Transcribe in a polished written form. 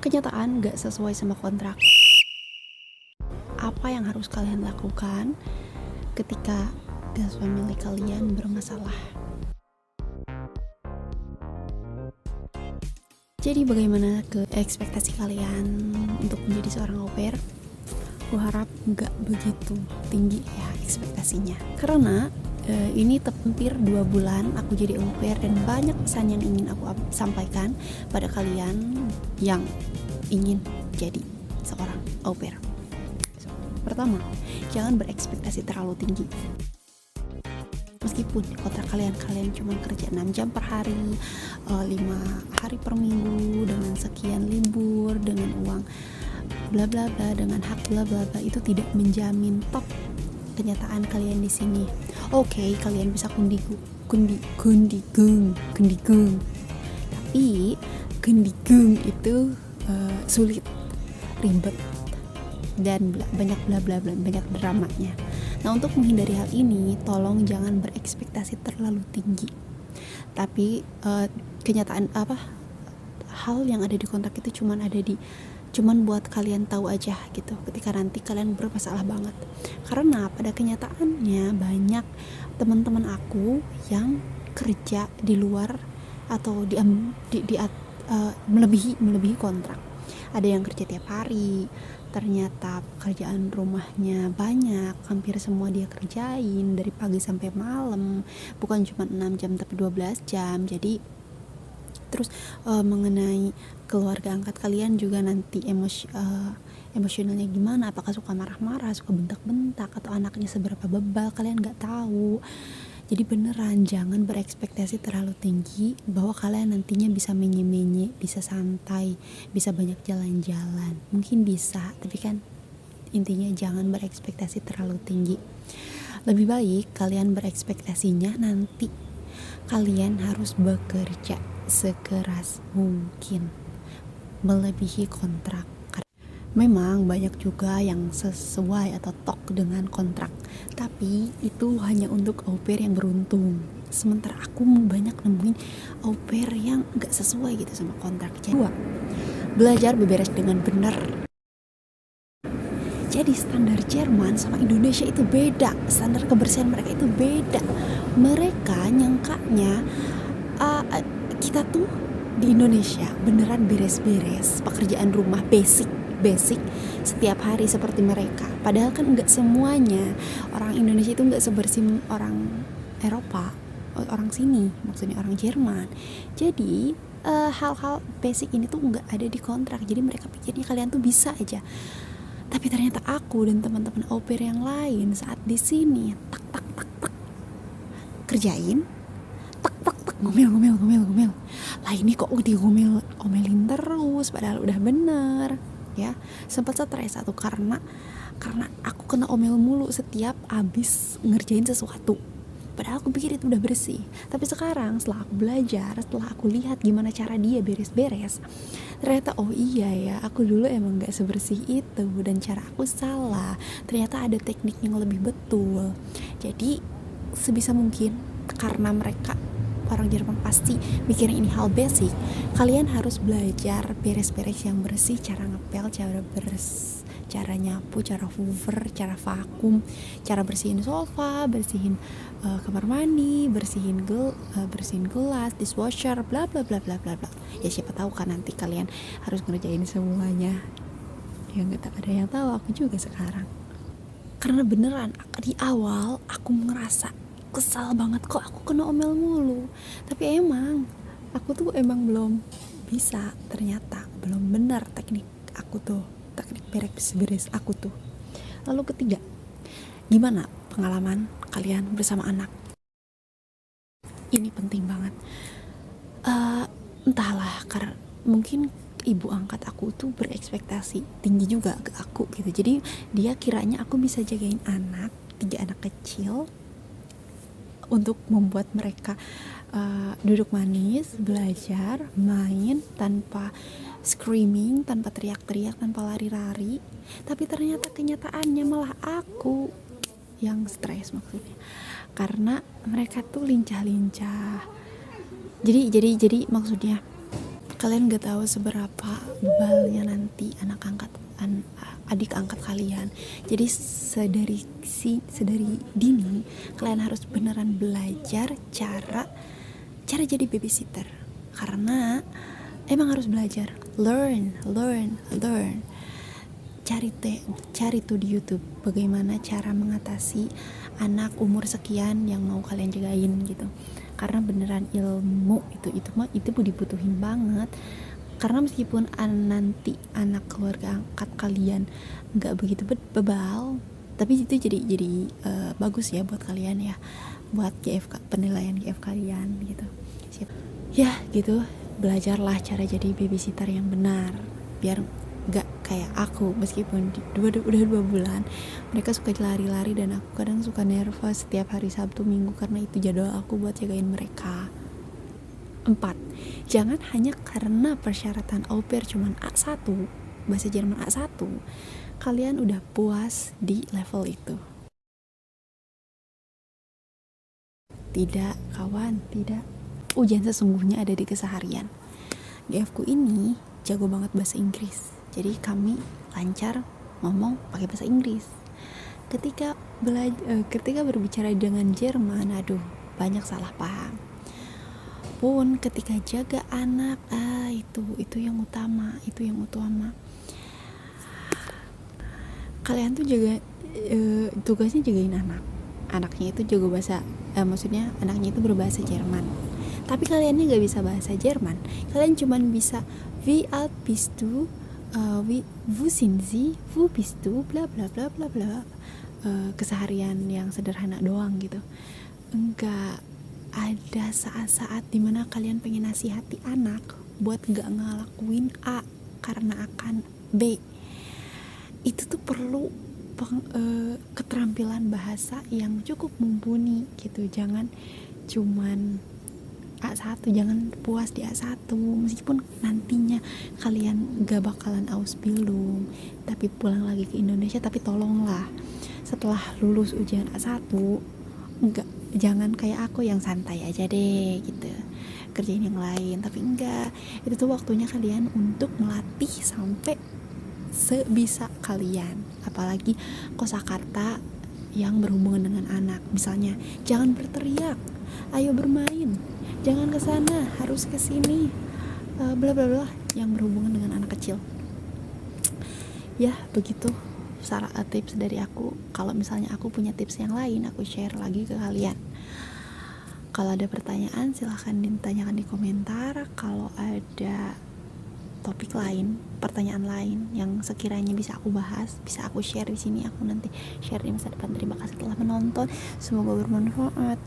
kenyataan gak sesuai sama kontrak. Apa yang harus kalian lakukan ketika gas family kalian bermasalah? Jadi bagaimana ke ekspektasi kalian untuk menjadi seorang au pair? Aku harap gak begitu tinggi ya ekspektasinya, karena ini hampir 2 bulan aku jadi au pair dan banyak pesan yang ingin aku sampaikan pada kalian yang ingin jadi seorang au pair. Pertama, jangan berekspektasi terlalu tinggi. Meskipun kontrak kalian cuma kerja 6 jam per hari, 5 hari per minggu, dengan sekian libur, dengan uang bla bla bla, dengan hak bla bla bla, itu tidak menjamin top kenyataan kalian di sini. Oke, kalian bisa kundigung, tapi kundigung itu sulit, ribet, dan banyak bla bla bla, banyak dramanya. Nah, untuk menghindari hal ini, tolong jangan berekspektasi terlalu tinggi. Tapi kenyataan hal yang ada di kontrak itu cuman buat kalian tahu aja gitu, ketika nanti kalian bermasalah banget. Karena pada kenyataannya banyak teman-teman aku yang kerja di luar atau melebihi kontrak. Ada yang kerja tiap hari, ternyata pekerjaan rumahnya banyak, hampir semua dia kerjain dari pagi sampai malam, bukan cuma 6 jam tapi 12 jam. Jadi terus mengenai keluarga angkat kalian juga nanti emosionalnya gimana, apakah suka marah-marah, suka bentak-bentak, atau anaknya seberapa bebal, kalian gak tahu. Jadi beneran jangan berekspektasi terlalu tinggi bahwa kalian nantinya bisa menye-menye, bisa santai, bisa banyak jalan-jalan. Mungkin bisa, tapi kan intinya jangan berekspektasi terlalu tinggi. Lebih baik kalian berekspektasinya nanti kalian harus bekerja sekeras mungkin, melebihi kontrak. Memang banyak juga yang sesuai atau tok dengan kontrak, tapi itu hanya untuk au pair yang beruntung. Sementara aku banyak nemuin au pair yang gak sesuai gitu sama kontrak. Jadi belajar beberes dengan benar. Jadi standar Jerman sama Indonesia itu beda, standar kebersihan mereka itu beda. Mereka nyangkanya kita tuh di Indonesia beneran beres-beres pekerjaan rumah basic setiap hari seperti mereka. Padahal kan enggak semuanya. Orang Indonesia itu enggak sebersih orang Eropa, orang sini, maksudnya orang Jerman. Jadi hal-hal basic ini tuh enggak ada di kontrak. Jadi mereka pikirnya kalian tuh bisa aja. Tapi ternyata aku dan teman-teman au pair yang lain saat di sini tak kerjain, ngomel. Lah ini kok omelin terus, padahal udah bener ya. Sempat stres satu karena aku kena omel mulu setiap abis ngerjain sesuatu, padahal aku pikir itu udah bersih. Tapi sekarang setelah aku belajar, setelah aku lihat gimana cara dia beres-beres, ternyata oh iya ya, aku dulu emang gak sebersih itu dan cara aku salah. Ternyata ada teknik yang lebih betul. Jadi sebisa mungkin, karena mereka orang Jerman pasti mikirnya ini hal basic, kalian harus belajar beres-beres yang bersih, cara ngepel, cara nyapu, cara hoover, cara vakum, cara bersihin sofa, bersihin kamar mandi, bersihin gelas, dishwasher, bla bla bla bla bla bla. Ya siapa tahu kan nanti kalian harus ngerjain semuanya. Ya nggak ada yang tahu, aku juga sekarang. Karena beneran di awal aku ngerasa kesal banget, kok aku kena omel mulu. Tapi emang aku tuh belum bisa, ternyata belum benar teknik beres aku tuh. Lalu ketiga, gimana pengalaman kalian bersama anak? Ini penting banget. Entahlah, karena mungkin ibu angkat aku tuh berekspektasi tinggi juga ke aku gitu. Jadi dia kiranya aku bisa jagain 3 anak kecil, untuk membuat mereka duduk manis, belajar, main tanpa screaming, tanpa teriak-teriak, tanpa lari-lari. Tapi ternyata kenyataannya malah aku yang stres, maksudnya karena mereka tuh lincah-lincah. Jadi maksudnya Kalian gak tahu seberapa bebalnya nanti adik angkat kalian. Jadi sedari dini kalian harus beneran belajar cara jadi babysitter, karena emang harus belajar, learn. Cari tuh di YouTube bagaimana cara mengatasi anak umur sekian yang mau kalian jagain gitu. Karena beneran ilmu itu dibutuhin banget. Karena meskipun nanti anak keluarga angkat kalian nggak begitu bebal, tapi itu jadi bagus ya buat kalian ya, buat penilaian GF kalian gitu. Ya gitu, belajarlah cara jadi babysitter yang benar biar gak kayak aku. Meskipun udah 2 bulan mereka suka lari-lari dan aku kadang suka nervous setiap hari Sabtu Minggu karena itu jadwal aku buat jagain mereka. 4. Jangan hanya karena persyaratan au pair cuman A1, bahasa Jerman A1, kalian udah puas di level itu. Tidak kawan, tidak. Ujian sesungguhnya ada di keseharian. GF ku ini jago banget bahasa Inggris, jadi kami lancar ngomong pakai bahasa Inggris. Ketika berbicara dengan Jerman, aduh banyak salah paham. Pun ketika jaga anak, itu yang utama. Kalian tuh jaga tugasnya jagain anaknya itu jago bahasa, maksudnya anaknya itu berbahasa Jerman, tapi kaliannya nggak bisa bahasa Jerman. Kalian cuman bisa wie alt bist du, wo sind sie, wo bist du, bla bla bla bla bla, keseharian yang sederhana doang gitu. Enggak ada saat-saat dimana kalian pengen nasihati anak buat nggak ngelakuin A karena akan B. Itu tuh perlu keterampilan bahasa yang cukup mumpuni gitu. Jangan cuman A1, jangan puas di A1 meskipun nantinya kalian gak bakalan ausbildung tapi pulang lagi ke Indonesia. Tapi tolonglah setelah lulus ujian A1 jangan kayak aku yang santai aja deh gitu, kerjain yang lain. Tapi enggak, itu tuh waktunya kalian untuk melatih sampai sebisa kalian. Apalagi kosakata yang berhubungan dengan anak, misalnya jangan berteriak, ayo bermain, jangan kesana, harus kesini, bla bla bla, yang berhubungan dengan anak kecil. Ya begitu tips dari aku. Kalau misalnya aku punya tips yang lain, aku share lagi ke kalian. Kalau ada pertanyaan silahkan ditanyakan di komentar. Kalau ada topik lain, pertanyaan lain yang sekiranya bisa aku bahas, bisa aku share di sini, aku nanti share di masa depan. Terima kasih telah menonton, semoga bermanfaat.